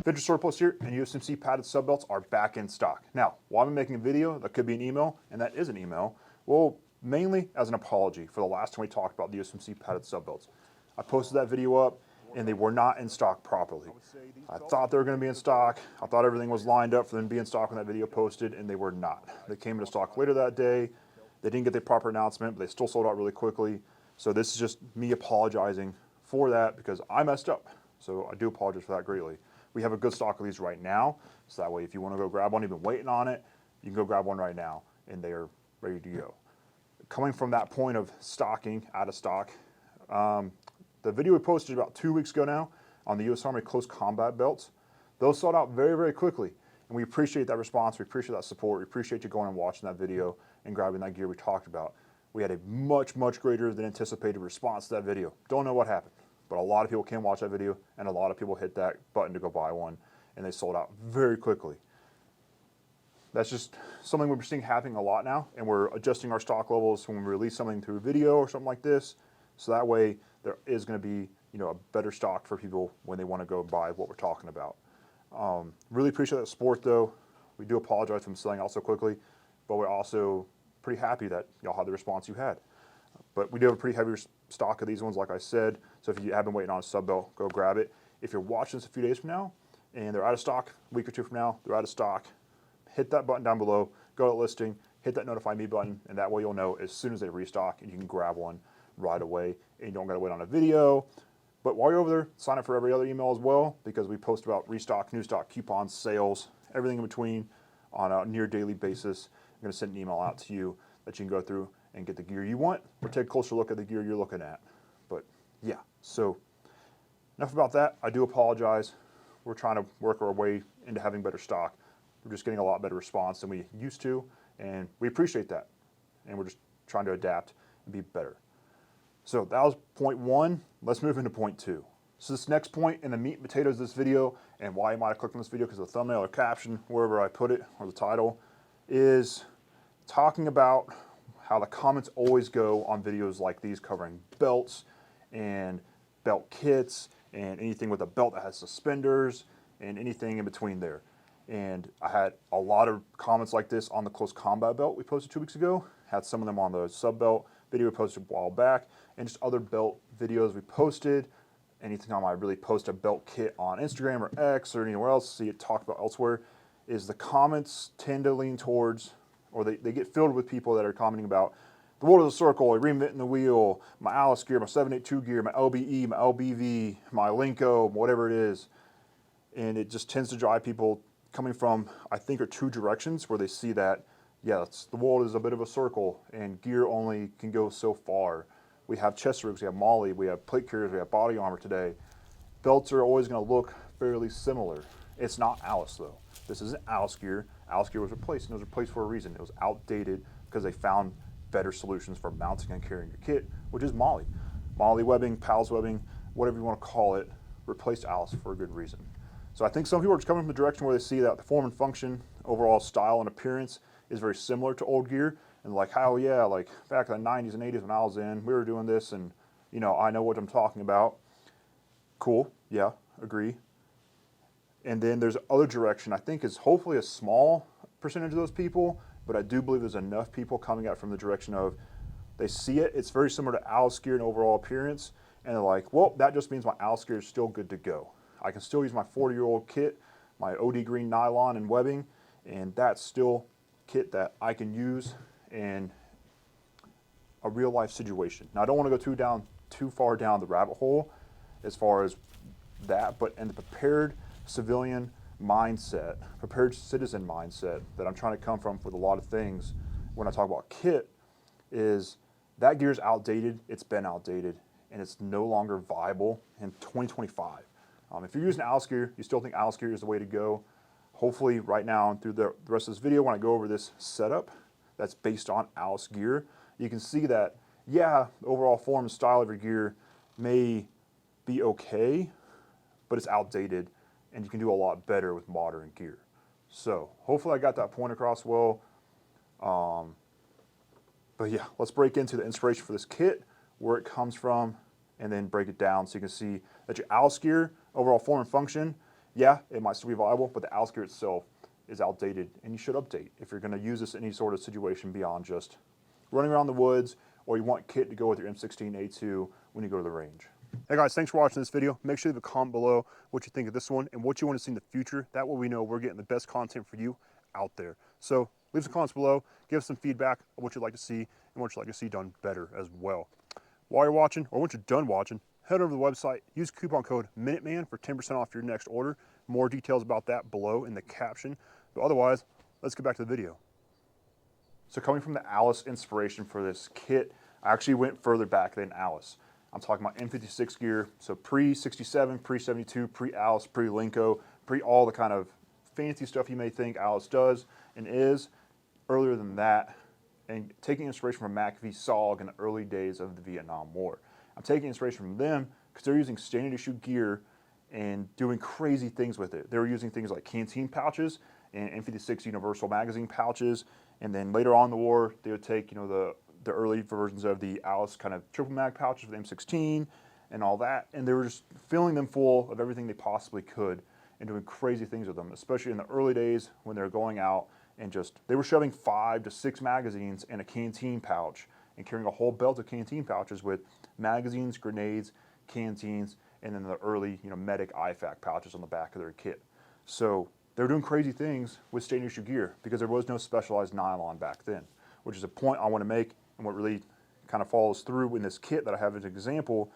Vintage Surplus here, and USMC padded sub belts are back in stock. Now, while I'm making a video, that could be an email, and that is an email, well, mainly as an apology for the last time we talked about the USMC padded sub belts. I posted that video up, and they were not in stock properly. I thought they were going to be in stock. I thought everything was lined up for them to be in stock when that video posted, and they were not. They came into stock later that day. They didn't get the proper announcement, but they still sold out really quickly. So this is just me apologizing for that because I messed up. So I do apologize for that greatly. We have a good stock of these right now, so that way if you want to go grab one, you've been waiting on it, you can go grab one right now, and they are ready to go. Coming from that point of stocking, out of stock, the video we posted about 2 weeks ago now on the U.S. Army Close Combat belts, those sold out very, very quickly. And we appreciate that response, we appreciate that support, we appreciate you going and watching that video and grabbing that gear we talked about. We had a much, much greater than anticipated response to that video. Don't know what happened, but a lot of people came watch that video and a lot of people hit that button to go buy one, and they sold out very quickly. That's just something we're seeing happening a lot now, and we're adjusting our stock levels when we release something through video or something like this, so that way there is going to be, you know, a better stock for people when they want to go buy what we're talking about. Really appreciate that support though. We do apologize for selling out so quickly, but we're also pretty happy that y'all had the response you had. But we do have a pretty heavy stock of these ones, like I said, so if you have been waiting on a sub belt, go grab it. If you're watching this a few days from now and they're out of stock, a week or two from now, they're out of stock, hit that button down below, go to listing, hit that notify me button, and that way you'll know as soon as they restock and you can grab one right away and you don't gotta wait on a video. But while you're over there, sign up for every other email as well, because we post about restock, new stock, coupons, sales, everything in between on a near daily basis. I'm gonna send an email out to you that you can go through and get the gear you want or take a closer look at the gear you're looking at. But yeah, so enough about that. I do apologize. We're trying to work our way into having better stock. We're just getting a lot better response than we used to, and we appreciate that. And we're just trying to adapt and be better. So that was point one. Let's move into point two. So this next point in the meat and potatoes of this video, and why you might have clicked on this video because of the thumbnail or caption, wherever I put it, or the title, is talking about how the comments always go on videos like these covering belts and belt kits and anything with a belt that has suspenders and anything in between there. And I had a lot of comments like this on the Close Combat belt we posted 2 weeks ago. Had some of them on the sub belt video we posted a while back, and just other belt videos we posted. Anytime I really post a belt kit on Instagram or X or anywhere else, see it talked about elsewhere, is the comments tend to lean towards, or they get filled with people that are commenting about the world is a circle, reinventing the wheel, my Alice gear, my 782 gear, my LBE, my LBV, my Linko, whatever it is. And it just tends to drive people coming from, I think, are two directions where they see that, yeah, the world is a bit of a circle and gear only can go so far. We have chest rigs, we have MOLLE, we have plate carriers, we have body armor today. Belts are always going to look fairly similar. It's not Alice though. This isn't Alice gear. Alice gear was replaced, and it was replaced for a reason. It was outdated because they found better solutions for mounting and carrying your kit, which is MOLLE. MOLLE webbing, PALS webbing, whatever you want to call it, replaced Alice for a good reason. So I think some people are just coming from the direction where they see that the form and function, overall style and appearance is very similar to old gear, and like, how, yeah, like back in the 90s and 80s when I was in, we were doing this, and you know, I know what I'm talking about. Cool, yeah, agree. And then there's other direction, I think is hopefully a small percentage of those people, but I do believe there's enough people coming out from the direction of, they see it, it's very similar to Alice gear in overall appearance, and they're like, well, that just means my Alice gear is still good to go. I can still use my 40-year-old kit, my OD green nylon and webbing, and that's still kit that I can use in a real life situation. Now I don't want to go too far down the rabbit hole as far as that, but in the prepared civilian mindset, prepared citizen mindset that I'm trying to come from with a lot of things when I talk about kit, is that gear is outdated, it's been outdated, and it's no longer viable in 2025. If you're using Alice gear, you still think Alice gear is the way to go. Hopefully right now and through the rest of this video, when I go over this setup that's based on Alice gear, you can see that, yeah, the overall form and style of your gear may be okay, but it's outdated and you can do a lot better with modern gear. So hopefully I got that point across well. But yeah, let's break into the inspiration for this kit, where it comes from, and then break it down so you can see that your Alice gear, overall form and function, Yeah, it might still be viable, but the ALICE gear itself is outdated, and you should update if you're going to use this in any sort of situation beyond just running around the woods, or you want kit to go with your M16A2 when you go to the range. Hey guys, thanks for watching this video. Make sure to leave a comment below what you think of this one and what you want to see in the future. That way we know we're getting the best content for you out there. So leave some comments below, give us some feedback on what you'd like to see and what you'd like to see done better as well. While you're watching, or once you're done watching, head over to the website, use coupon code Minuteman for 10% off your next order. More details about that below in the caption. But otherwise, let's get back to the video. So coming from the ALICE inspiration for this kit, I actually went further back than ALICE. I'm talking about M56 gear, so pre-67, pre-72, pre-ALICE, pre-Linko, pre all the kind of fancy stuff you may think ALICE does and is, earlier than that, and taking inspiration from McAfee SOG in the early days of the Vietnam War. I'm taking inspiration from them because they're using standard issue gear and doing crazy things with it. They were using things like canteen pouches and M56 universal magazine pouches, and then later on in the war, they would take, you know, the early versions of the ALICE kind of triple mag pouches for the M16 and all that, and they were just filling them full of everything they possibly could and doing crazy things with them, especially in the early days when they were going out and they were shoving 5 to 6 magazines in a canteen pouch and carrying a whole belt of canteen pouches with magazines, grenades, canteens, and then the early, you know, medic IFAC pouches on the back of their kit. So they were doing crazy things with standard issue gear because there was no specialized nylon back then, which is a point I want to make, and what really kind of follows through in this kit that I have as an example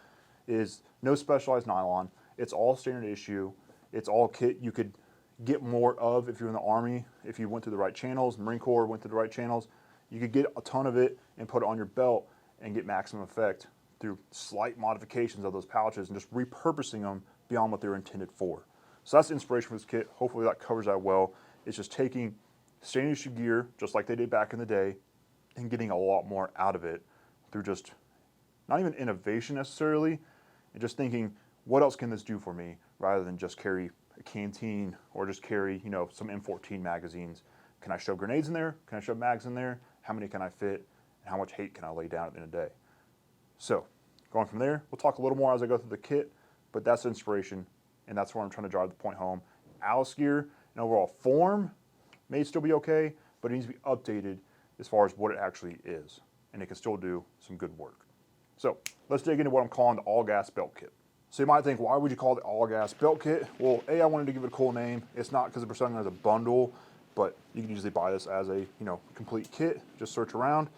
is no specialized nylon. It's all standard issue. It's all kit you could get more of if you're in the Army, if you went through the right channels, Marine Corps went through the right channels. You could get a ton of it and put it on your belt and get maximum effect through slight modifications of those pouches and just repurposing them beyond what they were intended for. So that's the inspiration for this kit. Hopefully that covers that well. It's just taking standard issue gear, just like they did back in the day, and getting a lot more out of it through just not even innovation necessarily, and just thinking, what else can this do for me, rather than just carry a canteen or just carry, you know, some M14 magazines. Can I shove grenades in there? Can I shove mags in there? How many can I fit? And how much hate can I lay down at the end of the day? So going from there, we'll talk a little more as I go through the kit, but that's the inspiration, and that's where I'm trying to drive the point home. ALICE gear in overall form may still be okay, but it needs to be updated as far as what it actually is, and it can still do some good work. So let's dig into what I'm calling the all-gas belt kit. So you might think, why would you call it the all-gas belt kit? Well, A, I wanted to give it a cool name. It's not because we're selling it as a bundle, but you can usually buy this as a, you know, complete kit, just search around.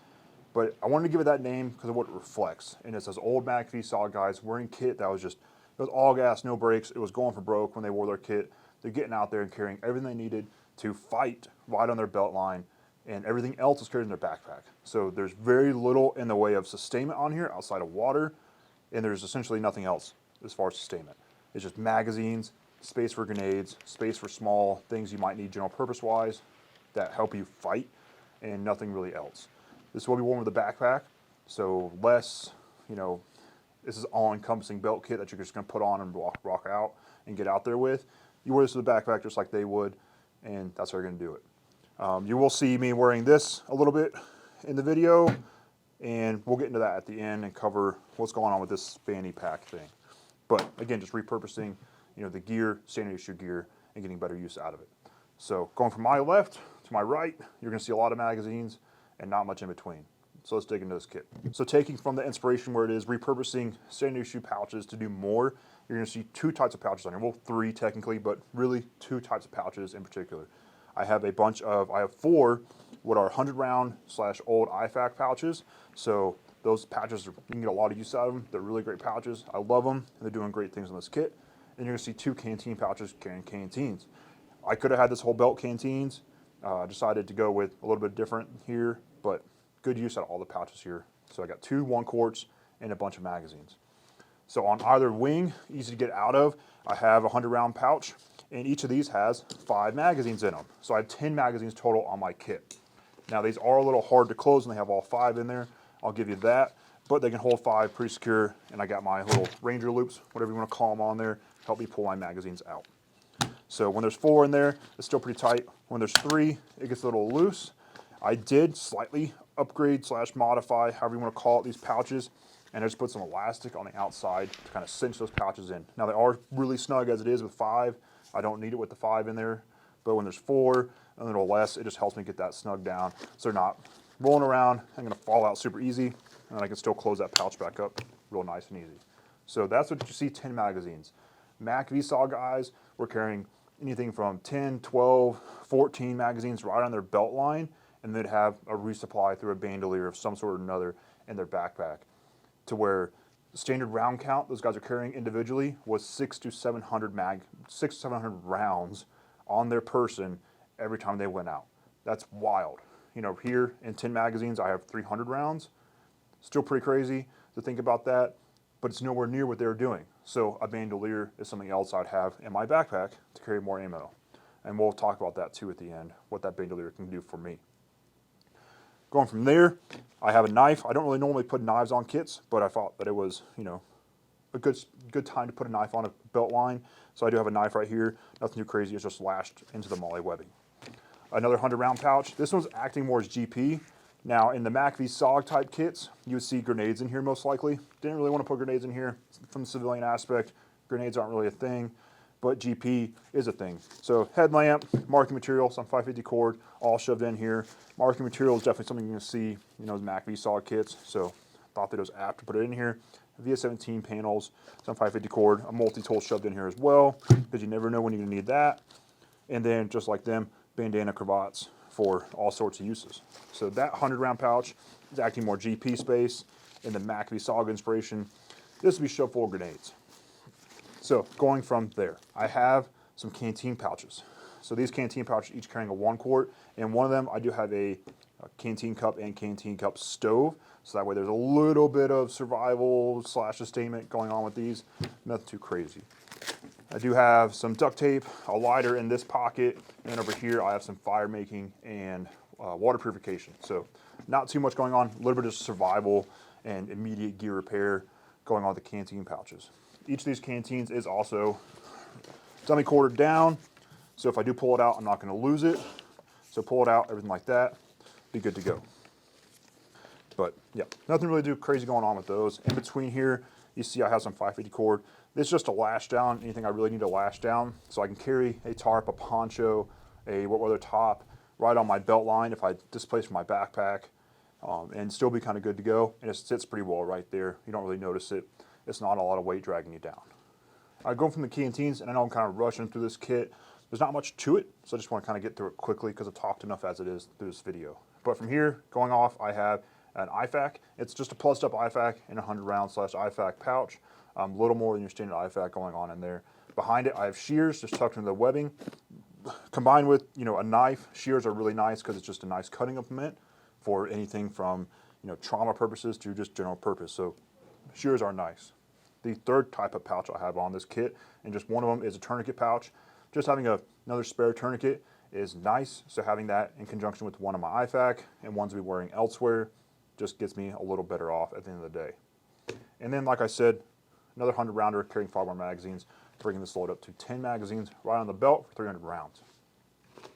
But I wanted to give it that name because of what it reflects. And it's those old McAfee SOG guys wearing kit that was just, it was all gas, no brakes. It was going for broke when they wore their kit. They're getting out there and carrying everything they needed to fight right on their belt line, and everything else is carried in their backpack. So there's very little in the way of sustainment on here outside of water, and there's essentially nothing else as far as sustainment. It's just magazines, space for grenades, space for small things you might need general purpose wise that help you fight, and nothing really else. This will be worn with a backpack, so less, you know, this is all-encompassing belt kit that you're just gonna put on and rock out and get out there with. You wear this with a backpack just like they would, and that's how you're gonna do it. You will see me wearing this a little bit in the video, and we'll get into that at the end and cover what's going on with this fanny pack thing. But again, just repurposing, you know, the gear, standard issue gear, and getting better use out of it. So going from my left to my right, you're gonna see a lot of magazines and not much in between. So let's dig into this kit. So taking from the inspiration where it is repurposing standard issue pouches to do more, you're gonna see 2 types of pouches on here. Well, 3 technically, but really 2 types of pouches in particular. I have 4 what are 100-round / old IFAC pouches. So those pouches, you can get a lot of use out of them. They're really great pouches. I love them, and they're doing great things on this kit. And you're gonna see 2 canteen pouches carrying canteens. I could have had this whole belt canteens. Decided to go with a little bit different here, but good use out of all the pouches here. So I got 2 1-quarts and a bunch of magazines. So on either wing, easy to get out of, I have a 100-round pouch, and each of these has 5 magazines in them. So I have 10 magazines total on my kit. Now these are a little hard to close, and they have all 5 in there. I'll give you that, but they can hold 5 pretty secure, and I got my little Ranger loops, whatever you want to call them, on there, help me pull my magazines out. So when there's 4 in there, it's still pretty tight. When there's 3, it gets a little loose. I did slightly upgrade / modify, however you want to call it, these pouches, and I just put some elastic on the outside to kind of cinch those pouches in. Now they are really snug as it is with 5, I don't need it with the 5 in there, but when there's 4, a little less, it just helps me get that snug down so they're not rolling around. I'm gonna fall out super easy, and I can still close that pouch back up real nice and easy. So that's what you see 10 magazines. Mac VSAW guys were carrying anything from 10, 12, 14 magazines right on their belt line, and they'd have a resupply through a bandolier of some sort or another in their backpack, to where the standard round count those guys are carrying individually was 600 to 700 rounds on their person every time they went out. That's wild. You know, here in 10 magazines, I have 300 rounds. Still pretty crazy to think about that, but it's nowhere near what they're doing. So a bandolier is something else I'd have in my backpack to carry more ammo. And we'll talk about that too at the end, what that bandolier can do for me. Going from there, I have a knife. I don't really normally put knives on kits, but I thought that it was, you know, a good time to put a knife on a belt line. So I do have a knife right here. Nothing too crazy, it's just lashed into the MOLLE webbing. Another 100-round pouch. This one's acting more as GP. Now, in the Mac v SOG type kits, you would see grenades in here most likely. Didn't really want to put grenades in here from the civilian aspect. Grenades aren't really a thing, but GP is a thing. So headlamp, marking material, some 550 cord, all shoved in here. Marking material is definitely something you're going to see, you know, Mac v SOG kits. So thought that it was apt to put it in here. VS17 panels, some 550 cord, a multi-tool shoved in here as well, because you never know when you're going to need that. And then, just like them, bandana cravats for all sorts of uses. So that 100-round pouch is acting more GP space in the Mac v SOG inspiration. This would be shoved full of grenades. So going from there, I have some canteen pouches. So these canteen pouches each carrying a 1 quart, and one of them I do have a canteen cup and canteen cup stove, so that way there's a little bit of survival / sustainment going on with these. Nothing too crazy. I do have some duct tape, a lighter in this pocket, and then over here I have some fire making and water purification. So not too much going on, a little bit of survival and immediate gear repair going on with the canteen pouches. Each of these canteens is also dummy corded down, so if I do pull it out, I'm not going to lose it. So pull it out, everything like that, be good to go. But yeah, nothing really too crazy going on with those. In between here, you see I have some 550 cord. This is just a lash down, anything I really need to lash down, so I can carry a tarp, a poncho, a what weather top right on my belt line if I displace from my backpack, and still be kind of good to go. And it sits pretty well right there. You don't really notice it. It's not a lot of weight dragging you down. Going from the canteens, and I know I'm kind of rushing through this kit. There's not much to it, so I just want to kind of get through it quickly because I've talked enough as it is through this video. But from here, going off, I have an IFAK. It's just a plussed up IFAK in a 100-round / IFAK pouch. A little more than your standard IFAK going on in there. Behind it, I have shears just tucked into the webbing. Combined with, you know, a knife, shears are really nice because it's just a nice cutting implement for anything from, you know, trauma purposes to just general purpose. So shears are nice. The third type of pouch I have on this kit, and just one of them is a tourniquet pouch. Just having another spare tourniquet is nice, so having that in conjunction with one of my IFAK and ones I'll be wearing elsewhere just gets me a little better off at the end of the day. And then, like I said, another 100-rounder carrying 5 more magazines, bringing this load up to 10 magazines right on the belt for 300 rounds. So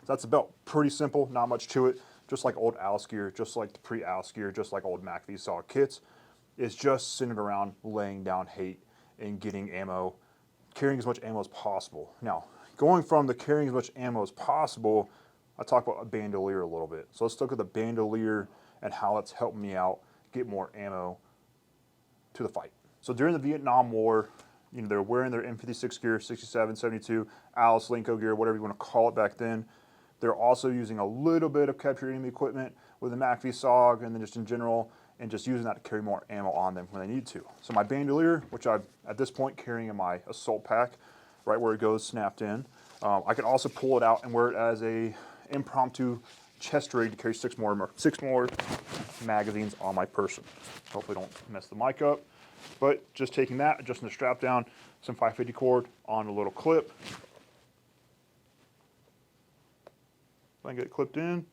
that's the belt. Pretty simple, not much to it. Just like old ALICE gear, just like the pre-ALICE gear, just like old Mac VSAW kits. It's just sitting around laying down hate and getting ammo, carrying as much ammo as possible. Now, going from the carrying as much ammo as possible, I talk about a bandolier a little bit. So let's look at the bandolier and how it's helped me out get more ammo to the fight. So during the Vietnam War, you know, they're wearing their M56 gear, 67, 72, ALICE, Linko gear, whatever you want to call it back then. They're also using a little bit of capture enemy equipment with the Mac VSAW and then just in general, and just using that to carry more ammo on them when they need to. So my bandolier, which I'm at this point carrying in my assault pack, right where it goes snapped in. I can also pull it out and wear it as a impromptu chest rig to carry six more magazines on my person. Hopefully don't mess the mic up. But just taking that, adjusting the strap down, some 550 cord on a little clip. I can get it clipped in.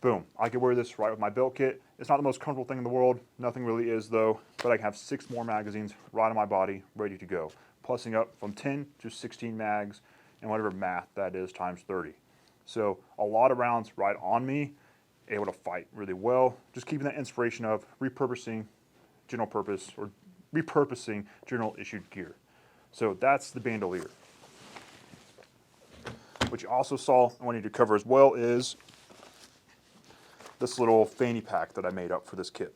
Boom, I can wear this right with my belt kit. It's not the most comfortable thing in the world. Nothing really is though, but I can have 6 more magazines right on my body, ready to go. Plussing up from 10 to 16 mags and whatever math that is times 30. So a lot of rounds right on me, able to fight really well. Just keeping that inspiration of repurposing general purpose or repurposing general issued gear. So that's the bandolier. What you also saw I wanted to cover as well is this little fanny pack that I made up for this kit.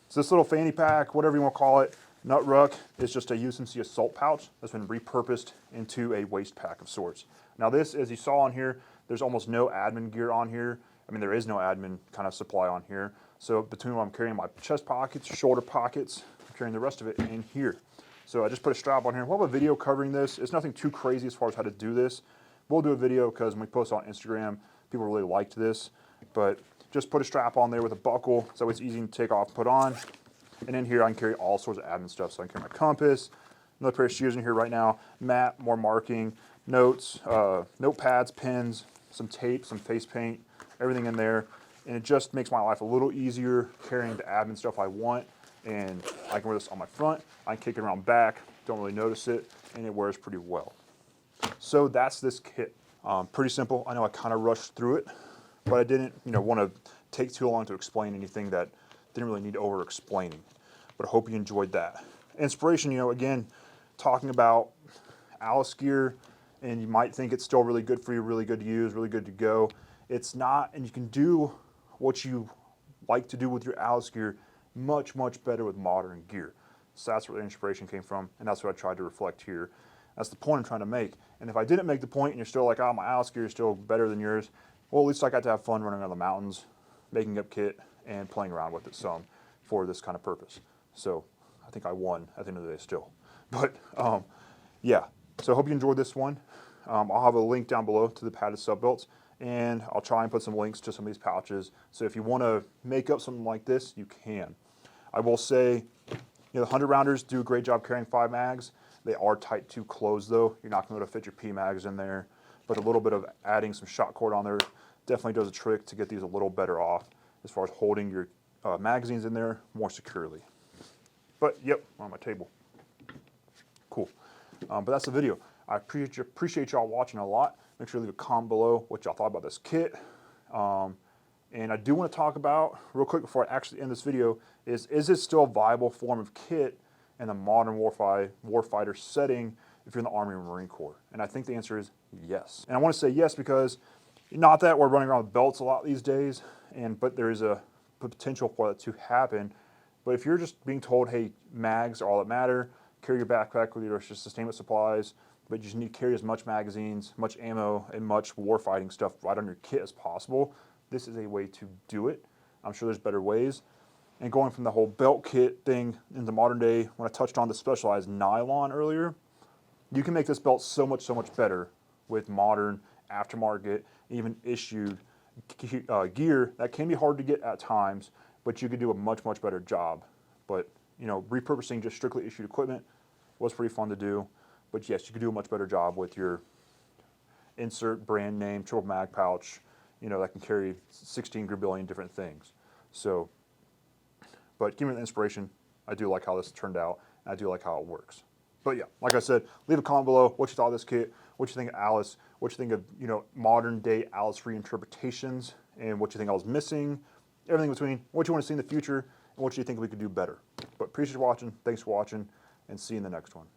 So this little fanny pack, whatever you want to call it, nut ruck, is just a USMC assault pouch that's been repurposed into a waist pack of sorts. Now this, as you saw on here, there's almost no admin gear on here. I mean, there is no admin kind of supply on here. So between what I'm carrying my chest pockets, shoulder pockets, I'm carrying the rest of it in here. So I just put a strap on here. We'll have a video covering this. It's nothing too crazy as far as how to do this. We'll do a video because when we post on Instagram, people really liked this. But just put a strap on there with a buckle so it's easy to take off and put on. And in here I can carry all sorts of admin stuff. So I can carry my compass, another pair of shears in here right now, mat, more marking, notes, notepads, pens, some tape, some face paint, everything in there. And it just makes my life a little easier carrying the admin stuff I want. And I can wear this on my front, I can kick it around back, don't really notice it, and it wears pretty well. So that's this kit. Pretty simple. I know I kind of rushed through it, but I didn't want to take too long to explain anything that didn't really need over explaining. But I hope you enjoyed that. Inspiration, again, talking about Alice gear, and you might think it's still really good for you, really good to use, really good to go. It's not, and you can do what you like to do with your Alice gear much, much better with modern gear. So that's where the inspiration came from, and that's what I tried to reflect here. That's the point I'm trying to make. And if I didn't make the point and you're still like, oh, my Alice gear is still better than yours, well, at least I got to have fun running around the mountains, making up kit, and playing around with it some for this kind of purpose. So I think I won at the end of the day still. But yeah, so I hope you enjoyed this one. I'll have a link down below to the padded sub belts, and I'll try and put some links to some of these pouches. So if you want to make up something like this, you can. I will say, the 100 rounders do a great job carrying 5 mags. They are tight to close though. You're not going to be able to fit your P mags in there, but a little bit of adding some shot cord on there definitely does a trick to get these a little better off as far as holding your magazines in there more securely. But yep, on my table. Cool. But that's the video. I appreciate y'all watching a lot. Make sure to leave a comment below what y'all thought about this kit. And I do want to talk about, real quick before I actually end this video, is this still a viable form of kit in a modern warfighter setting if you're in the Army or Marine Corps? And I think the answer is yes. And I want to say yes because, not that we're running around with belts a lot these days, but there is a potential for that to happen. But if you're just being told, hey, mags are all that matter, carry your backpack with your sustainment supplies, but you just need to carry as much magazines, much ammo, and much warfighting stuff right on your kit as possible, this is a way to do it. I'm sure there's better ways. And going from the whole belt kit thing into modern day, when I touched on the specialized nylon earlier, you can make this belt so much better with modern, aftermarket, even issued gear that can be hard to get at times, but you could do a much better job. But repurposing just strictly issued equipment was pretty fun to do. But yes, you could do a much better job with your insert brand name triple mag pouch, that can carry 16 billion different things. So, but give me the inspiration. I do like how this turned out, and I do like how it works. But yeah, like I said, leave a comment below what you thought of this kit, what you think of Alice, what you think of modern day Alice reinterpretations, and what you think I was missing, everything between, what you want to see in the future, and what you think we could do better. But appreciate you watching, thanks for watching, and see you in the next one.